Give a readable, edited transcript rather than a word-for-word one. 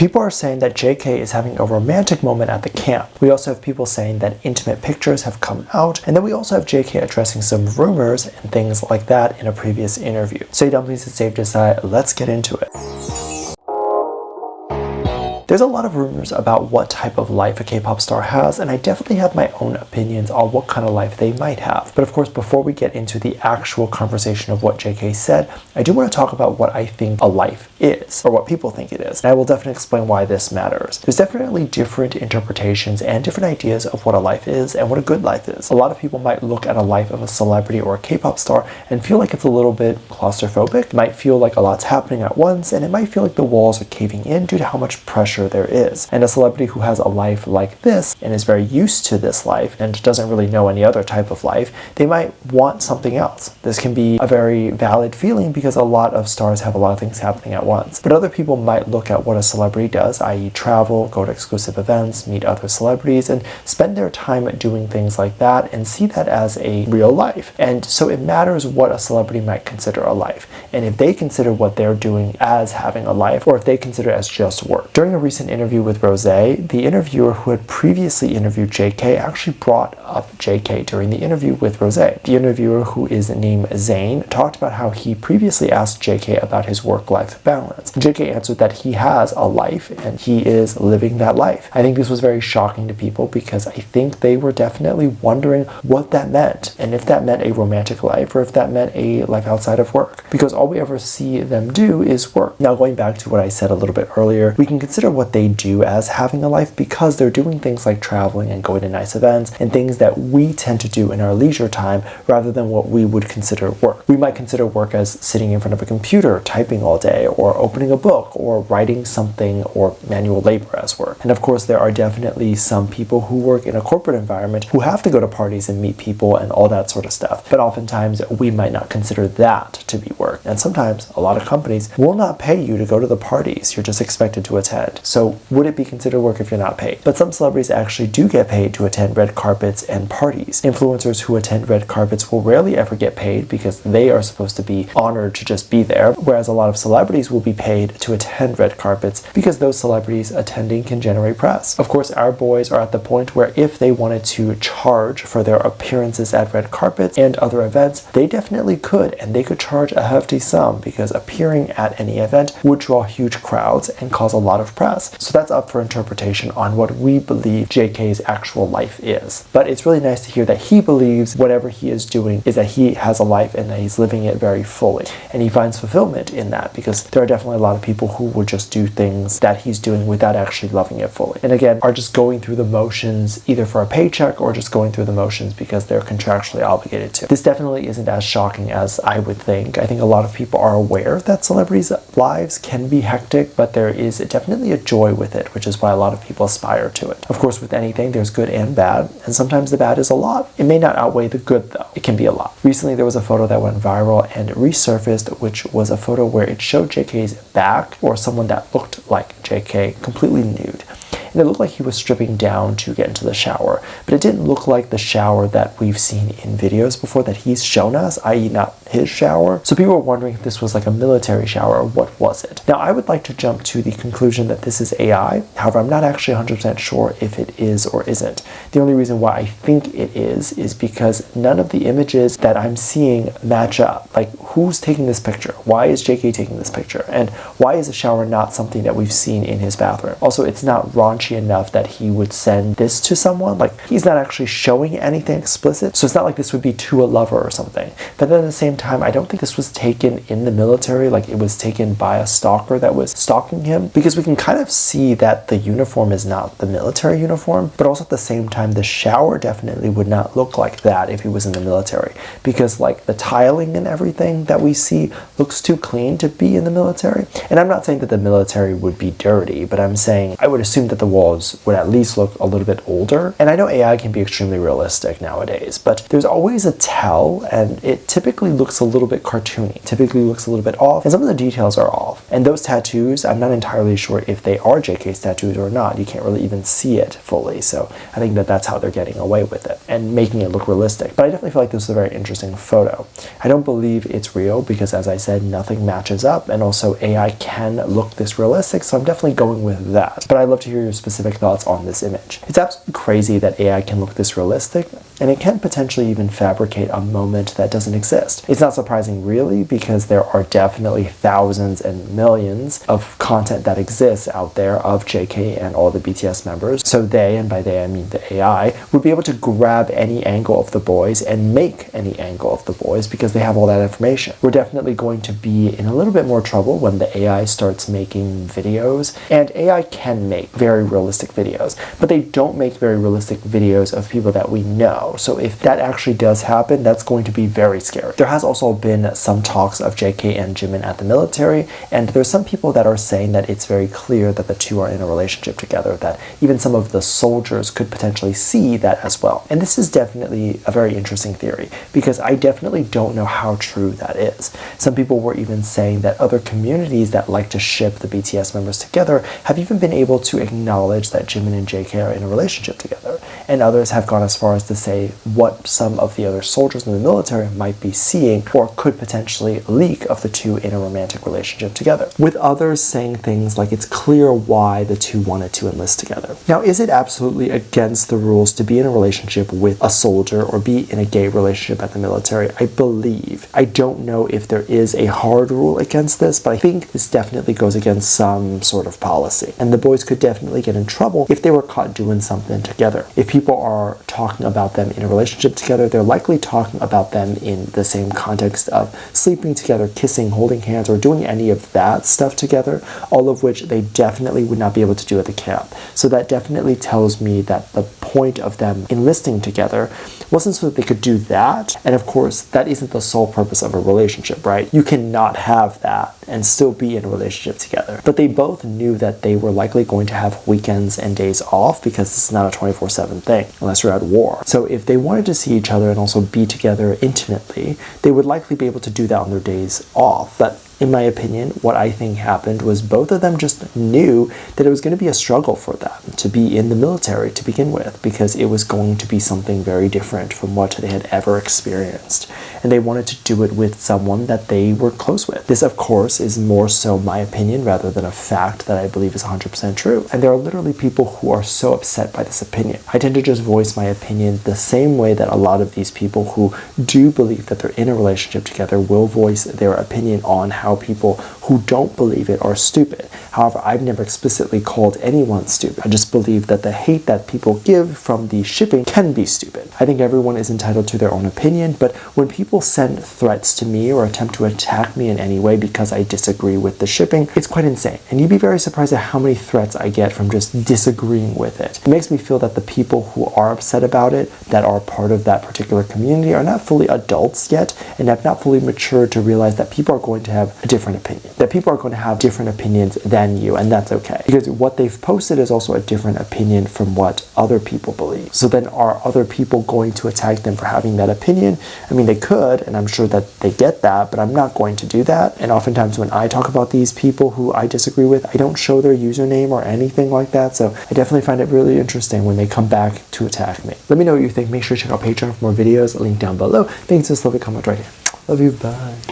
People are saying that JK is having a romantic moment at the camp. We also have people saying that intimate pictures have come out, and then we also have JK addressing some rumors and things like that in a previous interview. So Dumplings, it's safe to say, let's get into it. There's a lot of rumors about what type of life a K-pop star has, and I definitely have my own opinions on what kind of life they might have. But of course, before we get into the actual conversation of what JK said, I do want to talk about what I think a life is, or what people think it is. And I will definitely explain why this matters. There's definitely different interpretations and different ideas of what a life is and what a good life is. A lot of people might look at a life of a celebrity or a K-pop star and feel like it's a little bit claustrophobic. It might feel like a lot's happening at once, and it might feel like the walls are caving in due to how much pressure there is. And a celebrity who has a life like this and is very used to this life and doesn't really know any other type of life, they might want something else. This can be a very valid feeling because a lot of stars have a lot of things happening at once. But other people might look at what a celebrity does, i.e. travel, go to exclusive events, meet other celebrities, and spend their time doing things like that and see that as a real life. And so it matters what a celebrity might consider a life. And if they consider what they're doing as having a life, or if they consider it as just work. During a recent interview with Rose, the interviewer who had previously interviewed JK actually brought up JK during the interview with Rose. The interviewer, who is named Zayn, talked about how he previously asked JK about his work-life balance. JK answered that he has a life and he is living that life. I think this was very shocking to people because I think they were definitely wondering what that meant, and if that meant a romantic life or if that meant a life outside of work, because all we ever see them do is work. Now, going back to what I said a little bit earlier, we can consider what they do as having a life because they're doing things like traveling and going to nice events and things that we tend to do in our leisure time rather than what we would consider work. We might consider work as sitting in front of a computer, typing all day, or opening a book, or writing something, or manual labor as work. And of course, there are definitely some people who work in a corporate environment who have to go to parties and meet people and all that sort of stuff. But oftentimes, we might not consider that to be work. And sometimes, a lot of companies will not pay you to go to the parties. You're just expected to attend. So would it be considered work if you're not paid? But some celebrities actually do get paid to attend red carpets and parties. Influencers who attend red carpets will rarely ever get paid because they are supposed to be honored to just be there, whereas a lot of celebrities will be paid to attend red carpets because those celebrities attending can generate press. Of course, our boys are at the point where if they wanted to charge for their appearances at red carpets and other events, they definitely could, and they could charge a hefty sum because appearing at any event would draw huge crowds and cause a lot of press. So that's up for interpretation on what we believe JK's actual life is. But it's really nice to hear that he believes whatever he is doing is that he has a life and that he's living it very fully. And he finds fulfillment in that because there are definitely a lot of people who would just do things that he's doing without actually loving it fully. And again, are just going through the motions either for a paycheck or just going through the motions because they're contractually obligated to. This definitely isn't as shocking as I would think. I think a lot of people are aware that celebrities' lives can be hectic, but there is definitely a joy with it, which is why a lot of people aspire to it. Of course, with anything, there's good and bad, and sometimes the bad is a lot. It may not outweigh the good, though. It can be a lot. Recently, there was a photo that went viral and resurfaced, which was a photo where it showed JK's back, or someone that looked like JK, completely nude. And it looked like he was stripping down to get into the shower, but it didn't look like the shower that we've seen in videos before that he's shown us, i.e. not his shower. So people were wondering if this was like a military shower or what was it. Now, I would like to jump to the conclusion that this is AI. However, I'm not actually 100% sure if it is or isn't. The only reason why I think it is because none of the images that I'm seeing match up. Like, who's taking this picture? Why is JK taking this picture? And why is the shower not something that we've seen in his bathroom? Also, it's not raunchy enough that he would send this to someone. Like, he's not actually showing anything explicit, so it's not like this would be to a lover or something. But then at the same time, I don't think this was taken in the military, like it was taken by a stalker that was stalking him, because we can kind of see that the uniform is not the military uniform, but also at the same time, the shower definitely would not look like that if he was in the military, because like the tiling and everything that we see looks too clean to be in the military. And I'm not saying that the military would be dirty, but I'm saying I would assume that the walls would at least look a little bit older. And I know AI can be extremely realistic nowadays, but there's always a tell, and it typically looks looks a little bit cartoony, typically looks a little bit off, and some of the details are off. And those tattoos, I'm not entirely sure if they are JK's tattoos or not. You can't really even see it fully, so I think that that's how they're getting away with it and making it look realistic. But I definitely feel like this is a very interesting photo. I don't believe it's real because, as I said, nothing matches up, and also AI can look this realistic, so I'm definitely going with that. But I'd love to hear your specific thoughts on this image. It's absolutely crazy that AI can look this realistic, and it can potentially even fabricate a moment that doesn't exist. It's not surprising really, because there are definitely thousands and millions of content that exists out there of JK and all the BTS members. So they, and by they I mean the AI, would be able to grab any angle of the boys and make any angle of the boys because they have all that information. We're definitely going to be in a little bit more trouble when the AI starts making videos, and AI can make very realistic videos, but they don't make very realistic videos of people that we know. So if that actually does happen, that's going to be very scary. There has also been some talks of JK and Jimin at the military, and there's some people that are saying that it's very clear that the two are in a relationship together, that even some of the soldiers could potentially see that as well. And this is definitely a very interesting theory, because I definitely don't know how true that is. Some people were even saying that other communities that like to ship the BTS members together have even been able to acknowledge that Jimin and JK are in a relationship together. And others have gone as far as to say what some of the other soldiers in the military might be seeing or could potentially leak of the two in a romantic relationship together. With others saying things like it's clear why the two wanted to enlist together. Now, is it absolutely against the rules to be in a relationship with a soldier or be in a gay relationship at the military? I believe. I don't know if there is a hard rule against this, but I think this definitely goes against some sort of policy. And the boys could definitely get in trouble if they were caught doing something together. If people are talking about them in a relationship together, they're likely talking about them in the same context of sleeping together, kissing, holding hands, or doing any of that stuff together, all of which they definitely would not be able to do at the camp. So that definitely tells me that the point of them enlisting together wasn't so that they could do that. And of course, that isn't the sole purpose of a relationship, right? You cannot have that and still be in a relationship together. But they both knew that they were likely going to have weekends and days off, because this is not a 24/7 thing unless you're at war. So if they wanted to see each other and also be together intimately, they would likely be able to do that on their days off. But in my opinion, what I think happened was both of them just knew that it was going to be a struggle for them to be in the military to begin with, because it was going to be something very different from what they had ever experienced. And they wanted to do it with someone that they were close with. This, of course, is more so my opinion rather than a fact that I believe is 100% true. And there are literally people who are so upset by this opinion. I tend to just voice my opinion the same way that a lot of these people who do believe that they're in a relationship together will voice their opinion on how people who don't believe it are stupid. However, I've never explicitly called anyone stupid. I just believe that the hate that people give from the shipping can be stupid. I think everyone is entitled to their own opinion, but when people send threats to me or attempt to attack me in any way because I disagree with the shipping, it's quite insane. And you'd be very surprised at how many threats I get from just disagreeing with it. It makes me feel that the people who are upset about it, that are part of that particular community, are not fully adults yet and have not fully matured to realize that people are going to have a different opinion, that people are going to have different opinions than you, and that's okay. Because what they've posted is also a different opinion from what other people believe. So then are other people going to attack them for having that opinion? I mean, they could, and I'm sure that they get that, but I'm not going to do that. And oftentimes when I talk about these people who I disagree with, I don't show their username or anything like that. So I definitely find it really interesting when they come back to attack me. Let me know what you think. Make sure to check out Patreon for more videos. Link down below. Thanks, just leave a comment right here. Love you, bye.